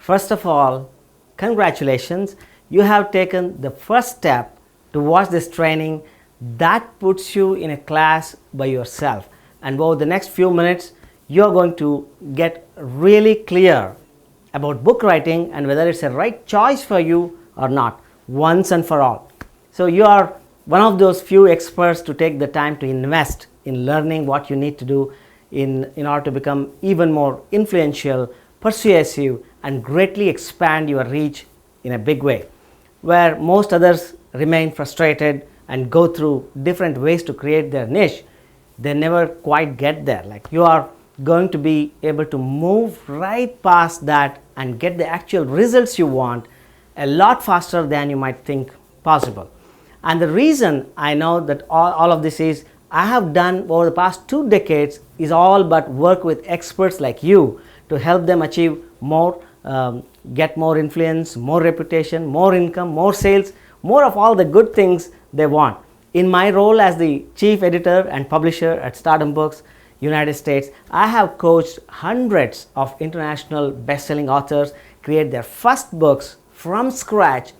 First of all, congratulations, you have taken the first step to watch this training that puts you in a class by yourself. And over the next few minutes, you're going to get really clear about book writing and whether it's a right choice for you or not, once and for all. So you are one of those few experts to take the time to invest in learning what you need to do in order to become even more influential, persuasive, and greatly expand your reach in a big way. Where most others remain frustrated and go through different ways to create their niche, they never quite get there. Like, you are going to be able to move right past that and get the actual results you want a lot faster than you might think possible. And the reason I know that all of this is I have done over the past 2 decades is all but work with experts like you to help them achieve more, get more influence, more reputation, more income, more sales, more of all the good things they want. In my role as the chief editor and publisher at Stardom Books, United States, I have coached hundreds of international best-selling authors create their first books from scratch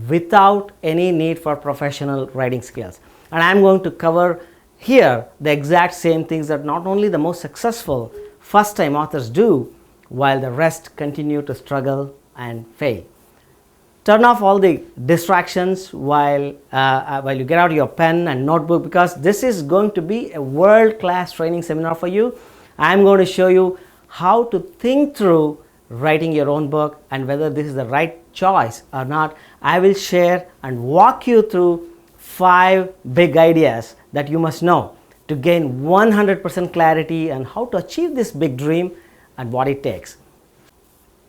without any need for professional writing skills. And I'm going to cover here the exact same things that not only the most successful first-time authors do, while the rest continue to struggle and fail. Turn off all the distractions while you get out your pen and notebook, because this is going to be a world-class training seminar for you. I'm going to show you how to think through writing your own book and whether this is the right choice or not. I will share and walk you through 5 big ideas that you must know to gain 100% clarity on how to achieve this big dream and what it takes.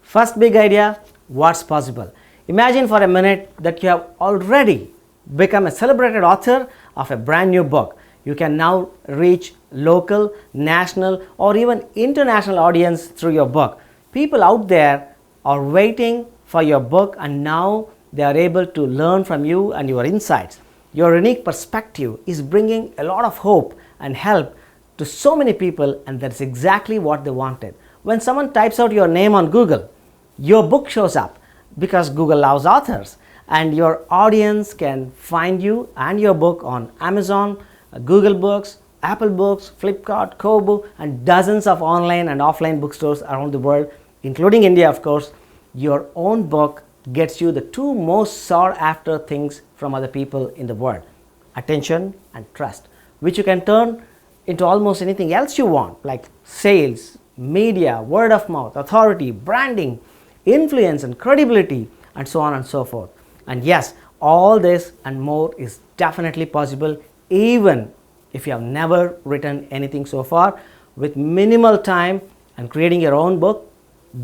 First big idea, what's possible? Imagine for a minute that you have already become a celebrated author of a brand new book. You can now reach local, national, or even international audience through your book. People out there are waiting for your book, and now they are able to learn from you and your insights. Your unique perspective is bringing a lot of hope and help to so many people, and that's exactly what they wanted. When someone types out your name on Google, your book shows up because Google loves authors, and your audience can find you and your book on Amazon, Google Books, Apple Books, Flipkart, Kobo, and dozens of online and offline bookstores around the world, including India, of course. Your own book gets you the 2 most sought after things from other people in the world: attention and trust, which you can turn into almost anything else you want, like sales, media, word of mouth, authority, branding, influence and credibility, and so on and so forth. And yes, all this and more is definitely possible even if you have never written anything so far. With minimal time, and creating your own book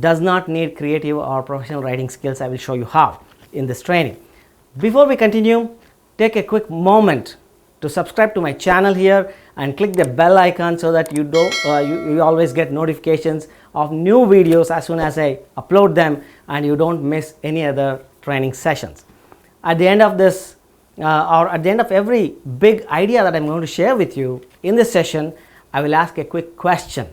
does not need creative or professional writing skills. I will show you how in this training. Before we continue, take a quick moment to subscribe to my channel here and click the bell icon so that you always get notifications of new videos as soon as I upload them, and you don't miss any other training sessions. At the end of this or at the end of every big idea that I'm going to share with you in this session, I will ask a quick question.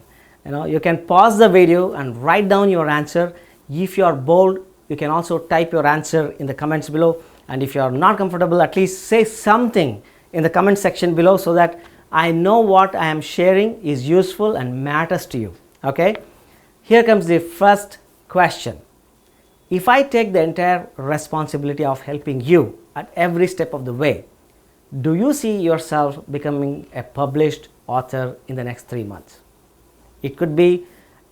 You can pause the video and write down your answer. If you are bold, you can also type your answer in the comments below, and if you are not comfortable, at least say something in the comment section below so that I know what I am sharing is useful and matters to you. Okay? Here comes the first question. If I take the entire responsibility of helping you at every step of the way, do you see yourself becoming a published author in the next 3 months? It could be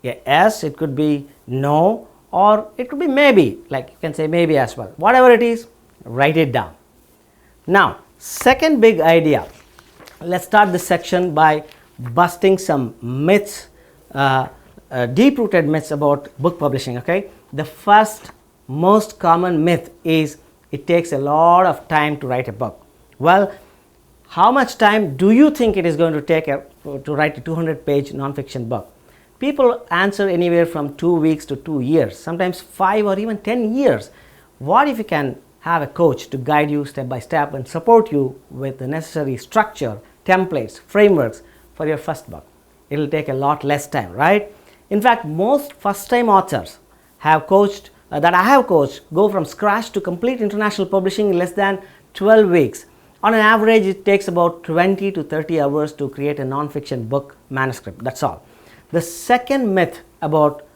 a yes, it could be no, or it could be maybe. Like, you can say maybe as well. Whatever it is, write it down. Now, second big idea. Let's start this section by busting some myths, deep-rooted myths about book publishing. Okay, the first most common myth is it takes a lot of time to write a book. Well, how much time do you think it is going to take to write a 200-page non-fiction book? People answer anywhere from 2 weeks to 2 years, sometimes 5 or even 10 years. What if you can have a coach to guide you step by step and support you with the necessary structure, templates, frameworks for your first book? It will take a lot less time, right? In fact, most first-time authors that I have coached go from scratch to complete international publishing in less than 12 weeks. On an average, it takes about 20 to 30 hours to create a non-fiction book manuscript. That's all. The second myth about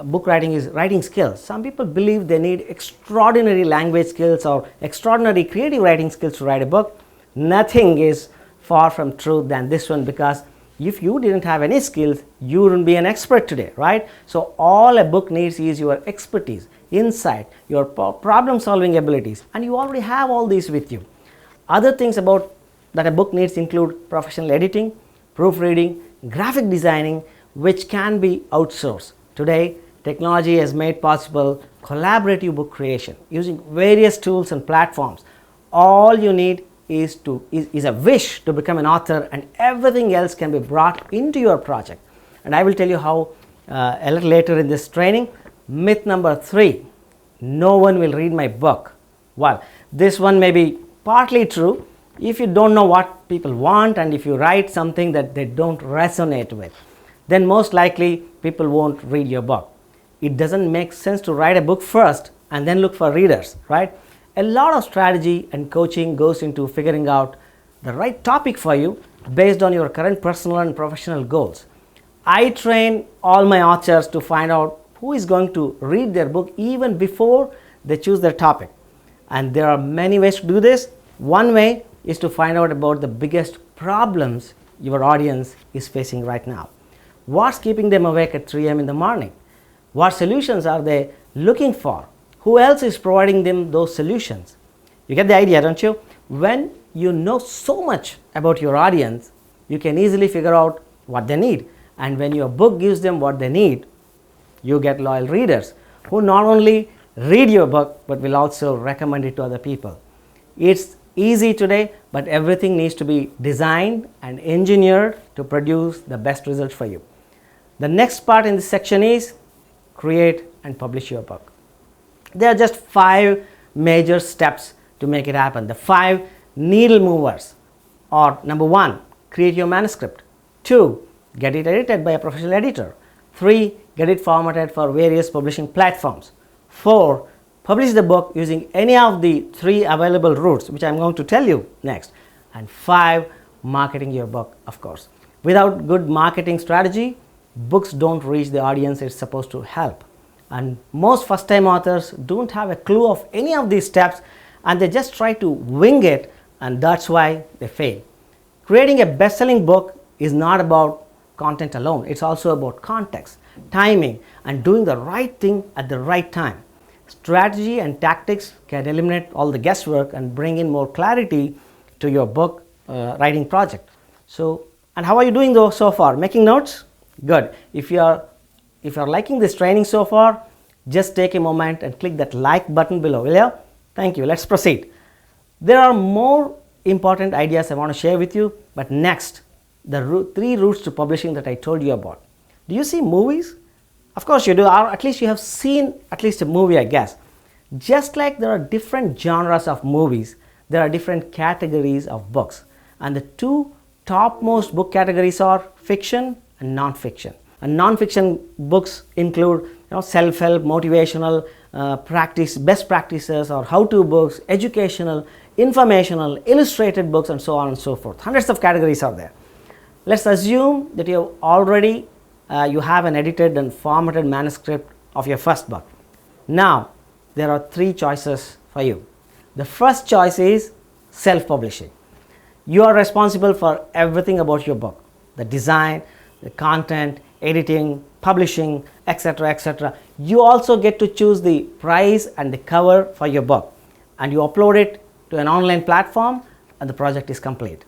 book writing is writing skills. Some people believe they need extraordinary language skills or extraordinary creative writing skills to write a book. Nothing is far from true than this one, because if you didn't have any skills, you wouldn't be an expert today, right? So all a book needs is your expertise, insight, your problem solving abilities, and you already have all these with you. Other things about that a book needs include professional editing, proofreading, graphic designing, which can be outsourced. Today, technology has made possible collaborative book creation using various tools and platforms. All you need is a wish to become an author, and everything else can be brought into your project. And I will tell you how a little later in this training. Myth number 3, no one will read my book. Well, this one may be partly true if you don't know what people want, and if you write something that they don't resonate with, then most likely people won't read your book. It doesn't make sense to write a book first and then look for readers, right? A lot of strategy and coaching goes into figuring out the right topic for you based on your current personal and professional goals. I train all my authors to find out who is going to read their book even before they choose their topic. And there are many ways to do this. One way is to find out about the biggest problems your audience is facing right now. What's keeping them awake at 3 a.m. in the morning? What solutions are they looking for? Who else is providing them those solutions? You get the idea, don't you? When you know so much about your audience, you can easily figure out what they need. And when your book gives them what they need, you get loyal readers who not only read your book but will also recommend it to other people. It's easy today, but everything needs to be designed and engineered to produce the best results for you. The next part in this section is create and publish your book. There are just 5 major steps to make it happen. The 5 needle movers are: number 1, create your manuscript; 2, get it edited by a professional editor; 3, get it formatted for various publishing platforms; 4, publish the book using any of the 3 available routes, which I am going to tell you next; and 5, marketing your book, of course. Without good marketing strategy, books don't reach the audience it's supposed to help. And most first-time authors don't have a clue of any of these steps, and they just try to wing it, and that's why they fail. Creating a best-selling book is not about content alone. It's also about context, timing, and doing the right thing at the right time. Strategy and tactics can eliminate all the guesswork and bring in more clarity to your book writing project. So, and how are you doing though so far? Making notes? Good. If you are liking this training so far, just take a moment and click that like button below, will you? Thank you. Let's proceed. There are more important ideas I want to share with you, but next, the 3 routes to publishing that I told you about. Do you see movies? Of course you do, or at least you have seen at least a movie, I guess. Just like there are different genres of movies, there are different categories of books, and the 2 topmost book categories are fiction and non-fiction. And non-fiction books include self-help, motivational, best practices, or how-to books, educational, informational, illustrated books, and so on and so forth. Hundreds of categories are there. Let's assume that you already you have an edited and formatted manuscript of your first book. Now, there are 3 choices for you. The first choice is self-publishing. You are responsible for everything about your book: the design, the content, editing, publishing, etc., etc. You also get to choose the price and the cover for your book, and you upload it to an online platform, and the project is complete.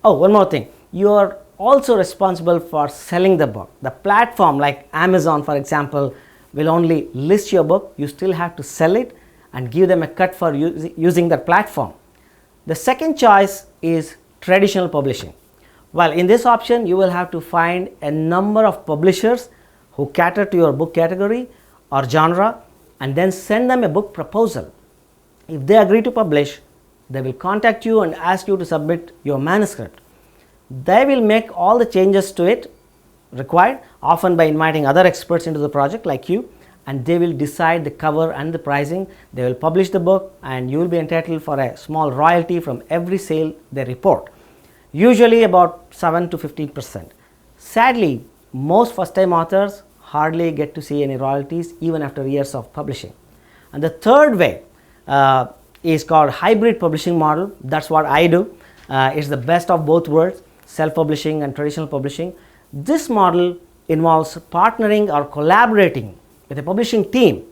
Oh, one more thing. You are also responsible for selling the book. The platform like Amazon, for example, will only list your book. You still have to sell it and give them a cut for using that platform. The second choice is traditional publishing. Well, in this option, you will have to find a number of publishers who cater to your book category or genre, and then send them a book proposal. If they agree to publish, they will contact you and ask you to submit your manuscript. They will make all the changes to it required, often by inviting other experts into the project like you, and they will decide the cover and the pricing. They will publish the book, and you will be entitled for a small royalty from every sale they report, usually about 7 to 15%. Sadly, most first-time authors hardly get to see any royalties even after years of publishing. And the third way is called hybrid publishing model. That's what I do. It's the best of both worlds, self-publishing and traditional publishing. This model involves partnering or collaborating with a publishing team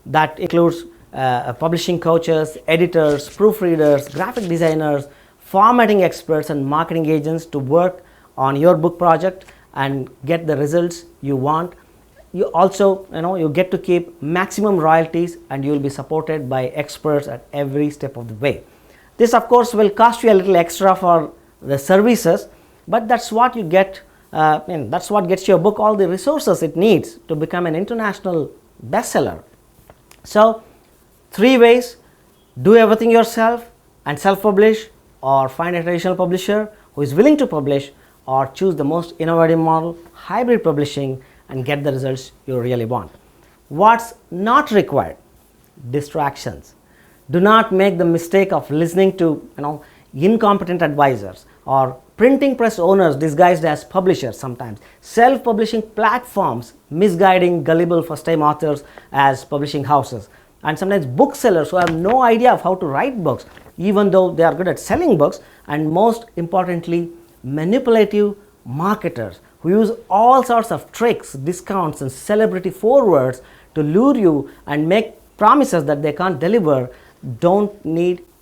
that includes publishing coaches, editors, proofreaders, graphic designers, formatting experts, and marketing agents to work on your book project and get the results you want. You also, you get to keep maximum royalties, and you will be supported by experts at every step of the way. This, of course, will cost you a little extra for the services, but that's what you get. That's what gets your book all the resources it needs to become an international bestseller. So, 3 ways: do everything yourself and self-publish, or find a traditional publisher who is willing to publish, or choose the most innovative model, hybrid publishing, and get the results you really want. What's not required? Distractions. Do not make the mistake of listening to incompetent advisors or printing press owners disguised as publishers sometimes, self-publishing platforms misguiding gullible first-time authors as publishing houses, and sometimes booksellers who have no idea of how to write books even though they are good at selling books, and most importantly, manipulative marketers who use all sorts of tricks, discounts, and celebrity forewords to lure you and make promises that they can't deliver.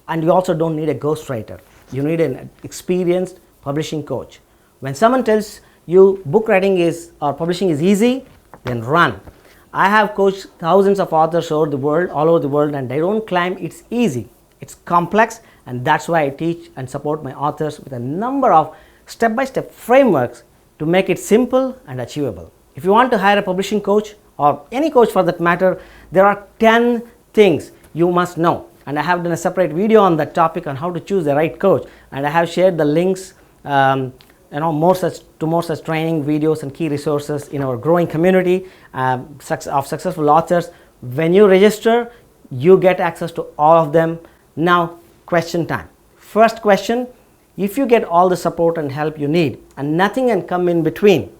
And you also don't need a ghostwriter. You need an experienced publishing coach. When someone tells you book writing or publishing is easy, then run. I have coached thousands of authors all over the world, and they don't claim it's easy. It's complex, and that's why I teach and support my authors with a number of step-by-step frameworks to make it simple and achievable. If you want to hire a publishing coach, or any coach for that matter, there are 10 things you must know, and I have done a separate video on that topic on how to choose the right coach, and I have shared the links more such training videos and key resources in our growing community of successful authors. When you register, you get access to all of them. Now, question time. First question: if you get all the support and help you need and nothing can come in between,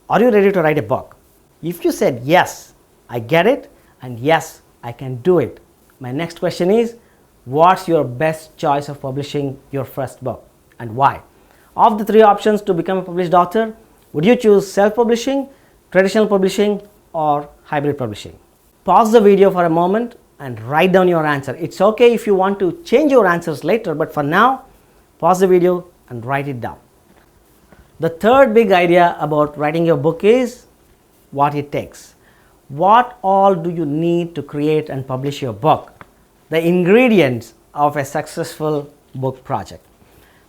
are you ready to write a book? If you said yes, I get it, and yes, I can do it, my next question is, what's your best choice of publishing your first book and why? Of the 3 options to become a published author, would you choose self-publishing, traditional publishing, or hybrid publishing? Pause the video for a moment and write down your answer. It's okay if you want to change your answers later, but for now, pause the video and write it down. The third big idea about writing your book is what it takes. What all do you need to create and publish your book? The ingredients of a successful book project.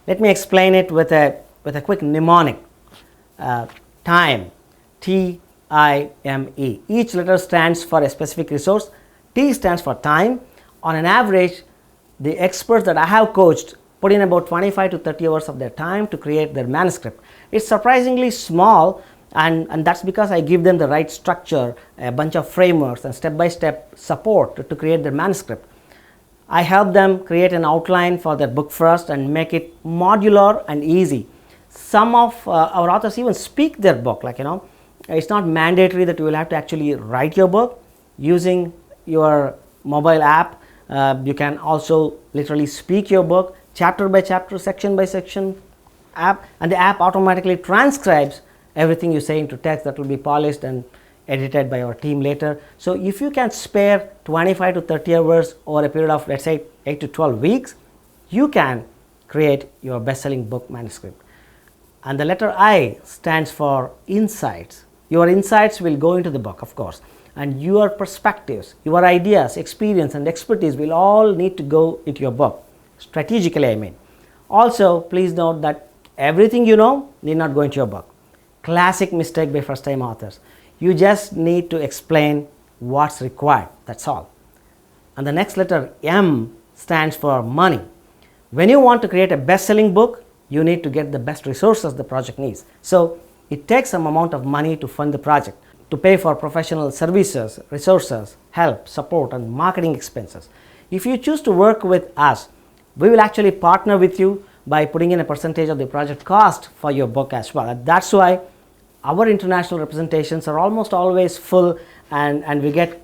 Let me explain it with a quick mnemonic. Time, T-I-M-E. Each letter stands for a specific resource. T stands for time. On an average, the experts that I have coached put in about 25 to 30 hours of their time to create their manuscript. It's surprisingly small, and that's because I give them the right structure, a bunch of frameworks, and step-by-step support to create their manuscript. I help them create an outline for their book first and make it modular and easy. Some of our authors even speak their book, it's not mandatory that you will have to actually write your book. Using your mobile app, you can also literally speak your book chapter by chapter, section by section app, and the app automatically transcribes everything you say into text that will be polished and edited by our team later. So if you can spare 25 to 30 hours over a period of, let's say, 8 to 12 weeks, you can create your best-selling book manuscript. And the letter I stands for insights. Your insights will go into the book, of course, and your perspectives, your ideas, experience, and expertise will all need to go into your book. Strategically, I mean. Also, please note that everything you know need not go into your book. Classic mistake by first-time authors. You just need to explain what's required. That's all. And the next letter, M, stands for money. When you want to create a best-selling book, you need to get the best resources the project needs. So, it takes some amount of money to fund the project, to pay for professional services, resources, help, support, and marketing expenses. If you choose to work with us, we will actually partner with you by putting in a percentage of the project cost for your book as well. That's why our international representations are almost always full, and we get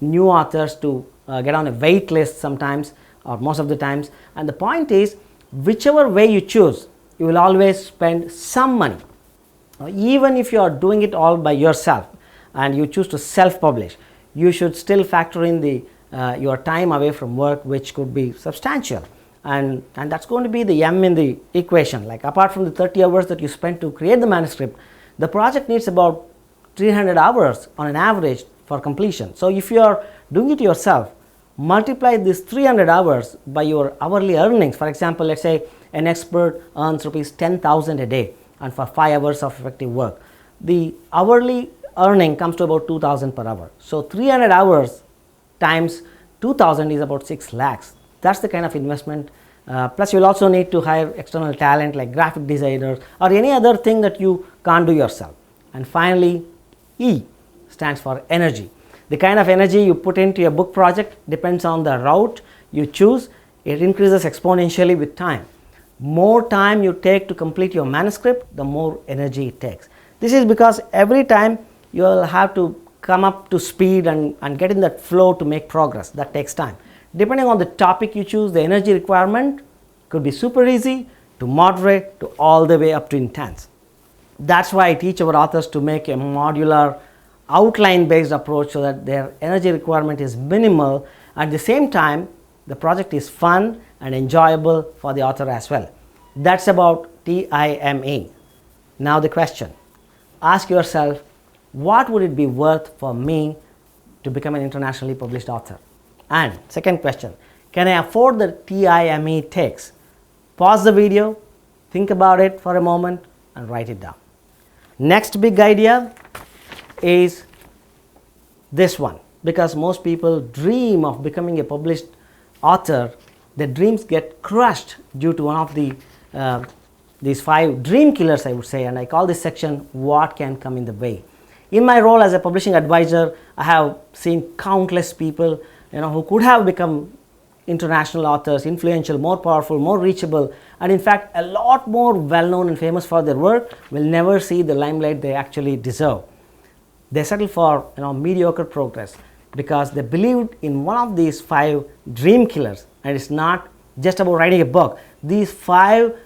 new authors to get on a wait list sometimes, or most of the times. And the point is, whichever way you choose, you will always spend some money. Even if you are doing it all by yourself and you choose to self-publish, you should still factor in the your time away from work, which could be substantial, and that's going to be the M in the equation. Like, apart from the 30 hours that you spend to create the manuscript, the project needs about 300 hours on an average for completion. So if you are doing it yourself, multiply this 300 hours by your hourly earnings. For example, let's say an expert earns rupees 10,000 a day, and for 5 hours of effective work, the hourly earning comes to about 2,000 per hour. So 300 hours times 2,000 is about 6 lakhs. That's the kind of investment. Plus, you'll also need to hire external talent like graphic designers or any other thing that you can't do yourself. And finally, E stands for energy. The kind of energy you put into your book project depends on the route you choose. It increases exponentially with time. More time you take to complete your manuscript, the more energy it takes. This is because every time you will have to come up to speed and get in that flow to make progress. That takes time. Depending on the topic you choose, the energy requirement could be super easy to moderate to all the way up to intense. That's why I teach our authors to make a modular outline based approach so that their energy requirement is minimal. At the same time, the project is fun and enjoyable for the author as well. That's about TIME. Now the question, ask yourself, what would it be worth for me to become an internationally published author? And second question, can I afford the TIME it takes? Pause the video, think about it for a moment, and write it down. Next big idea is this one, because most people dream of becoming a published author. Their dreams get crushed due to one of these 5 dream killers, I would say, and I call this section what can come in the way. In my role as a publishing advisor, I have seen countless people who could have become international authors, influential, more powerful, more reachable, and in fact a lot more well known and famous for their work, will never see the limelight they actually deserve. They settle for mediocre progress because they believed in one of these 5 dream killers, and it's not just about writing a book. These 5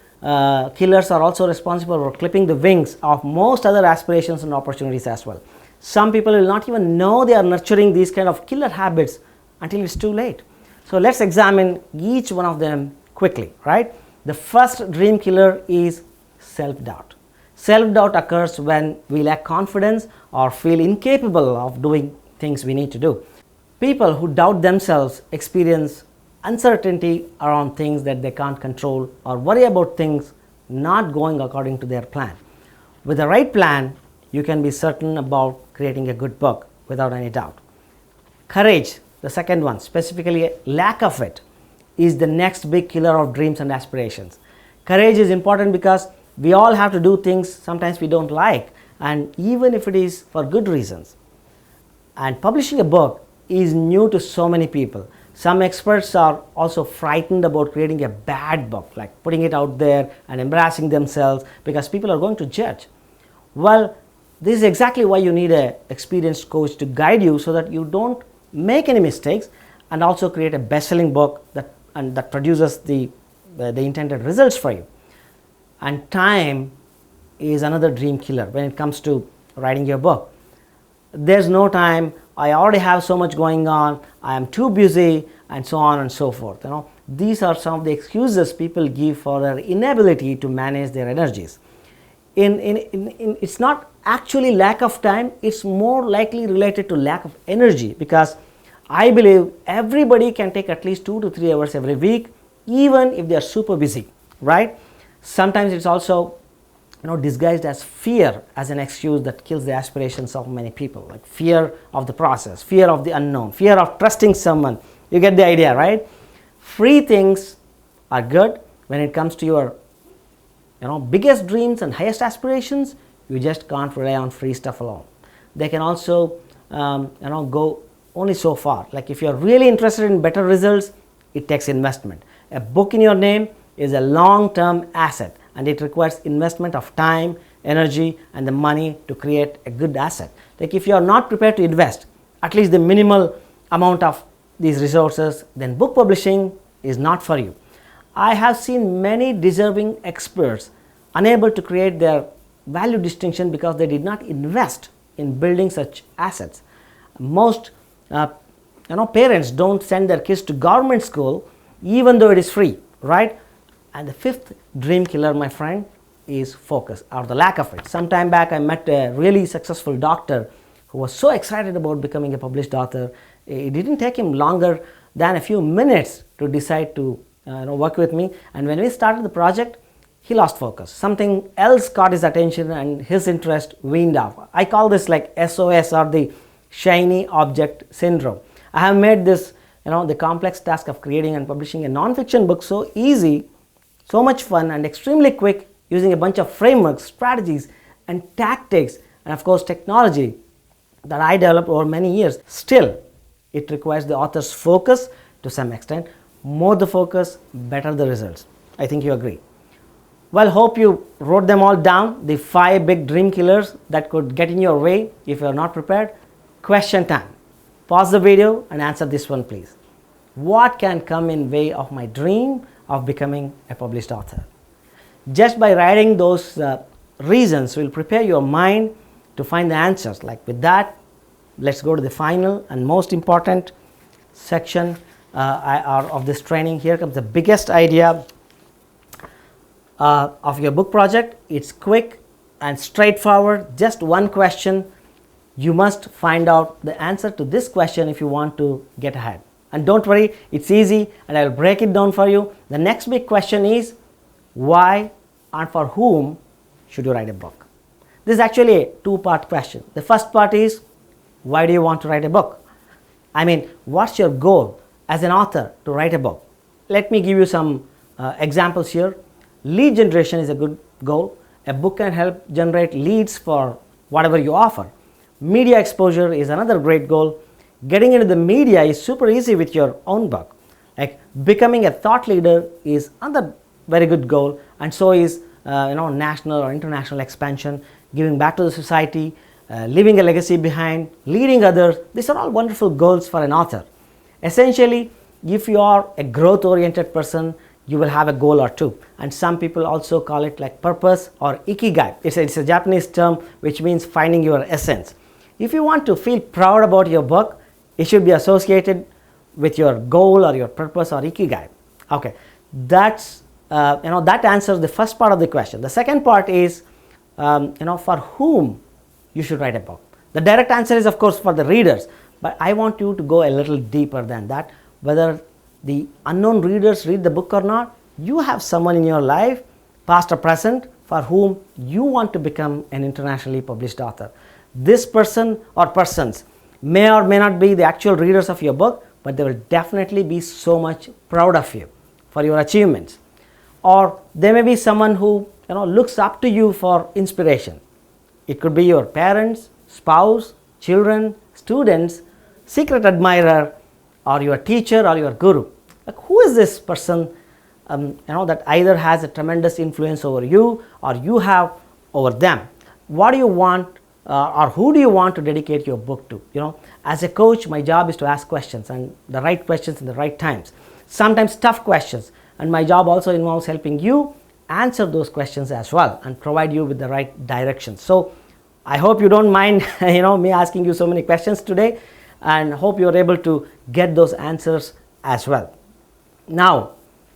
killers are also responsible for clipping the wings of most other aspirations and opportunities as well. Some people will not even know they are nurturing these kind of killer habits until it's too late. So let's examine each one of them quickly, right? The first dream killer is self-doubt. Self-doubt occurs when we lack confidence or feel incapable of doing things we need to do. People who doubt themselves experience uncertainty around things that they can't control or worry about things not going according to their plan. With the right plan, you can be certain about creating a good book without any doubt. Courage, the second one, specifically lack of it, is the next big killer of dreams and aspirations. Courage is important because we all have to do things sometimes we don't like, and even if it is for good reasons. And publishing a book is new to so many people. Some experts are also frightened about creating a bad book, like putting it out there and embarrassing themselves because people are going to judge. Well, this is exactly why you need an experienced coach to guide you so that you don't make any mistakes and also create a best-selling book that produces the intended results for you. And time is another dream killer when it comes to writing your book. There's no time, I already have so much going on, I am too busy, and so on and so forth. These are some of the excuses people give for their inability to manage their energies. It's not actually lack of time, it's more likely related to lack of energy, because I believe everybody can take at least 2 to 3 hours every week, even if they are super busy, right? Sometimes it's also disguised as fear, as an excuse that kills the aspirations of many people, like fear of the process, fear of the unknown, fear of trusting someone. You get the idea, right? Free things are good when it comes to your biggest dreams and highest aspirations. You just can't rely on free stuff alone. They can also go only so far. Like if you're really interested in better results, it takes investment. A book in your name is a long-term asset, and it requires investment of time, energy, and the money to create a good asset. Like if you are not prepared to invest at least the minimal amount of these resources, then book publishing is not for you. I have seen many deserving experts unable to create their value distinction because they did not invest in building such assets. Most parents don't send their kids to government school even though it is free, right? And the fifth dream killer, my friend, is focus, or the lack of it. Some time back I met a really successful doctor who was so excited about becoming a published author. It didn't take him longer than a few minutes to decide to work with me, and when we started the project, he lost focus. Something else caught his attention and his interest weaned off. I call this like SOS, or the shiny object syndrome. I have made this the complex task of creating and publishing a non-fiction book so easy, so much fun, and extremely quick, using a bunch of frameworks, strategies, and tactics, and of course technology that I developed over many years. Still, it requires the author's focus to some extent. More the focus, better the results. I think you agree. Well, hope you wrote them all down, the 5 big dream killers that could get in your way if you are not prepared. Question time. Pause the video and answer this one, please. What can come in way of my dream of becoming a published author? Just by writing those reasons will prepare your mind to find the answers. Like with that, let's go to the final and most important section of this training. Here comes the biggest idea of your book project. It's quick and straightforward. Just one question. You must find out the answer to this question if you want to get ahead. And don't worry, it's easy, and I'll break it down for you. The next big question is, why and for whom should you write a book? This is actually a 2-part question. The first part is, why do you want to write a book? I mean, what's your goal as an author to write a book? Let me give you some examples here. Lead generation is a good goal. A book can help generate leads for whatever you offer. Media exposure is another great goal. Getting into the media is super easy with your own book. Like becoming a thought leader is another very good goal, and so is national or international expansion, giving back to the society, leaving a legacy behind, leading others. These are all wonderful goals for an author. Essentially, if you are a growth-oriented person, you will have a goal or two, and some people also call it like purpose or ikigai. It's a Japanese term which means finding your essence. If you want to feel proud about your book, it should be associated with your goal or your purpose or ikigai. Okay, that answers the first part of the question. The second part is for whom you should write a book. The direct answer is of course for the readers, but I want you to go a little deeper than that. Whether the unknown readers read the book or not, you have someone in your life, past or present, for whom you want to become an internationally published author. This person or persons may or may not be the actual readers of your book, but they will definitely be so much proud of you for your achievements. Or they may be someone who looks up to you for inspiration. It could be your parents, spouse, children, students, secret admirer, or your teacher or your guru. Like, who is this person that either has a tremendous influence over you or you have over them? What do you want or who do you want to dedicate your book to? As a coach, my job is to ask questions, and the right questions in the right times. Sometimes tough questions, and my job also involves helping you answer those questions as well and provide you with the right direction. So I hope you don't mind me asking you so many questions today, and hope you're able to get those answers as well. Now,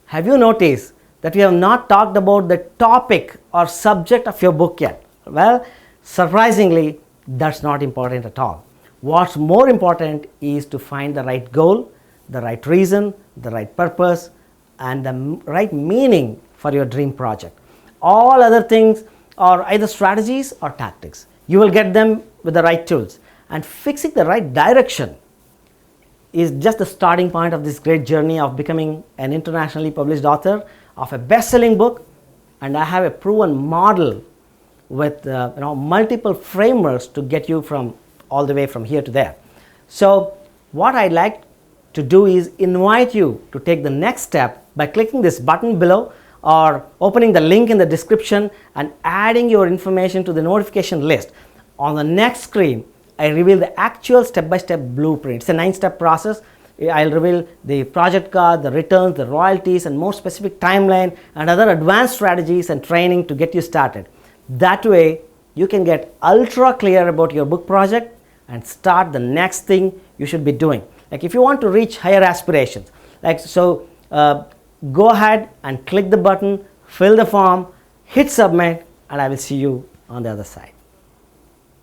have you noticed that we have not talked about the topic or subject of your book yet? Well, surprisingly, that's not important at all. What's more important is to find the right goal, the right reason, the right purpose, and the right meaning for your dream project. All other things are either strategies or tactics. You will get them with the right tools. And fixing the right direction is just the starting point of this great journey of becoming an internationally published author of a best-selling book. And I have a proven model with multiple frameworks to get you from all the way from here to there. So what I'd like to do is invite you to take the next step by clicking this button below or opening the link in the description and adding your information to the notification list. On the next screen, I reveal the actual step-by-step blueprint. It's a 9-step process. I'll reveal the project card, the returns, the royalties, and more specific timeline and other advanced strategies and training to get you started. That way, you can get ultra clear about your book project and start the next thing you should be doing. Like if you want to reach higher aspirations, go ahead and click the button, fill the form, hit submit, and I will see you on the other side.